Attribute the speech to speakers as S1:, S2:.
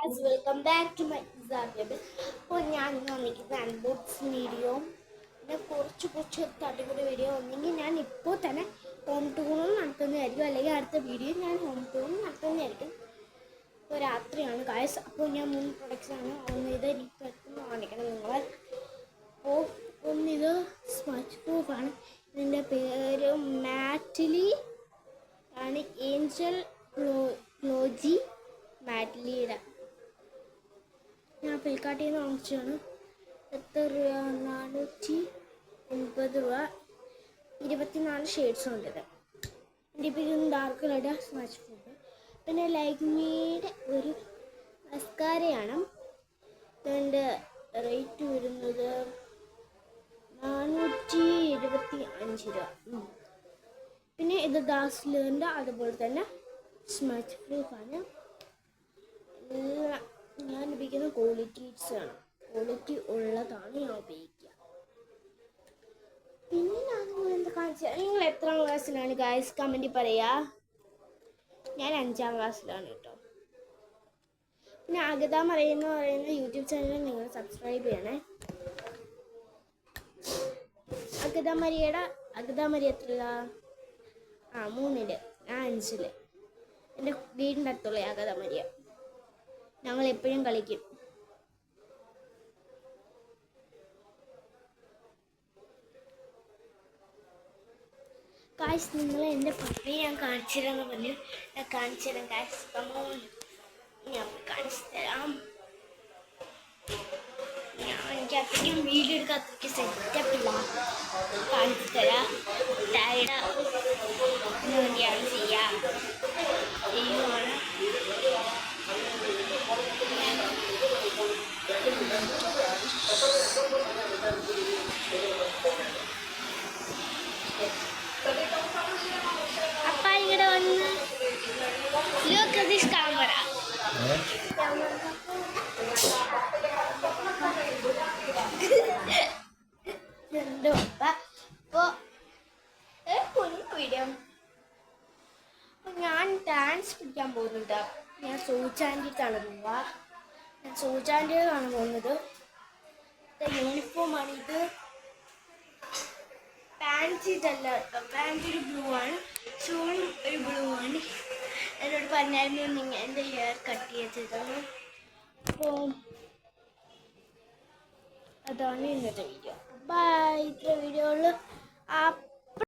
S1: guys, welcome back to my exam table. അപ്പോൾ ഞാൻ ഇന്ന് വന്നിരിക്കുന്ന അൺബോക്സിങ് വീഡിയോ പിന്നെ കുറച്ച് തട്ടിക്കൂടി വീഡിയോ ഒന്നെങ്കിൽ ഞാൻ ഇപ്പോൾ തന്നെ ഹോം ടൂറും നടത്തുന്നതായിരിക്കും, അല്ലെങ്കിൽ അടുത്ത വീഡിയോ ഞാൻ ഹോം ടൂറും നടത്തുന്നതായിരിക്കും. ഇപ്പോൾ രാത്രിയാണ് ഗായ്സ്. അപ്പോൾ ഞാൻ 3 പ്രൊഡക്ട്സാണ്. ഒന്നിത് എനിക്ക് പെട്ടെന്ന് കാണിക്കണം നിങ്ങൾ. അപ്പോൾ ഒന്നിത് സ്മച്ച് പ്രൂഫാണ്. ഇതിൻ്റെ പേര് മാറ്റിലി ആണ്, ഏഞ്ചൽ ഗ്ലോജി മാറ്റ്ലിയുടെ. ഞാൻ ഫ്ലിപ്കാർട്ടിൽ നിന്ന് വാങ്ങിച്ചതാണ്. എത്ര രൂപ? 480 രൂപ. 24 ഷെയ്ഡ്സ് ഉണ്ട് ഇത്. എൻ്റെ പേര് ഡാർക്ക് റെഡ് സ്മച്ച് പ്രൂഫ്. പിന്നെ ലൈക്മീയുടെ ഒരു മസ്കാരയാണ്. ഇതിൻ്റെ റേറ്റ് വരുന്നത് 475 രൂപ. പിന്നെ ഇത് ഡാസ്ലറിൻ്റെ അതുപോലെ തന്നെ സ്മച്ച് പ്രൂഫാണ്. ഞാൻ ഉപയോഗിക്കുന്ന ക്വാളിറ്റീസാണ്, ക്വാളിറ്റി ഉള്ളതാണ് ഞാൻ ഉപയോഗിക്കുക. പിന്നെ ഞാൻ എന്താ കാണിച്ചാൽ, നിങ്ങൾ എത്രാം ക്ലാസ്സിലാണ് ഗായ്സ് കമൻറ്റിൽ പറയുക. ഞാൻ 5ാം ക്ലാസ്സിലാണ് കേട്ടോ. പിന്നെ അഗത മറിയ എന്ന് പറയുന്ന യൂട്യൂബ് ചാനൽ നിങ്ങൾ സബ്സ്ക്രൈബ് ചെയ്യണേ. അഗത മരിയ എത്രയില്ല? 3ല്, ഞാൻ 5ല്. എൻ്റെ വീടിൻ്റെ അടുത്തുള്ള അഗത മരിയ. ഞങ്ങൾ എപ്പോഴും കളിക്കും. കാശ് നിങ്ങൾ എൻ്റെ പപ്പയെ ഞാൻ കാണിച്ചു തരാമെന്ന് പറഞ്ഞു. ഞാൻ കാണിച്ചു തരാം കാശ്. ഞാൻ കാണിച്ചു തരാം. എനിക്ക് അത്രയ്ക്കും വീഡിയോ എടുക്കാൻ അത്രയ്ക്ക് സെറ്റപ്പില്ല. കാണിച്ചു തരാം. വേണ്ടിയാണ് ചെയ്യാം. അപ്പ ഇങ്ങടെ വന്ന് look at this camera. Video ഞാൻ ഡാൻസ് പഠിക്കാൻ പോകുന്നുണ്ട്. ഞാൻ സൂചാൻ്റിക്കാണ് പോവുക. ഞാൻ സൂചാൻ്റിക്കാണ് പോകുന്നത്. യൂണിഫോമാണ് ഇത്. പാൻറ് ഇതല്ല കേട്ടോ, പാൻറ് ഒരു ബ്ലൂ ആണ്, ഷോളും ഒരു ബ്ലൂ ആണ്. എന്നോട് പറഞ്ഞായിരുന്നു നിങ്ങൾ എൻ്റെ ഹെയർ കട്ട് ചെയ്തതാണ്. അപ്പോൾ അതാണ് ഇന്നത്തെ വീഡിയോ. ബൈ. ഇത്ര വീഡിയോയിൽ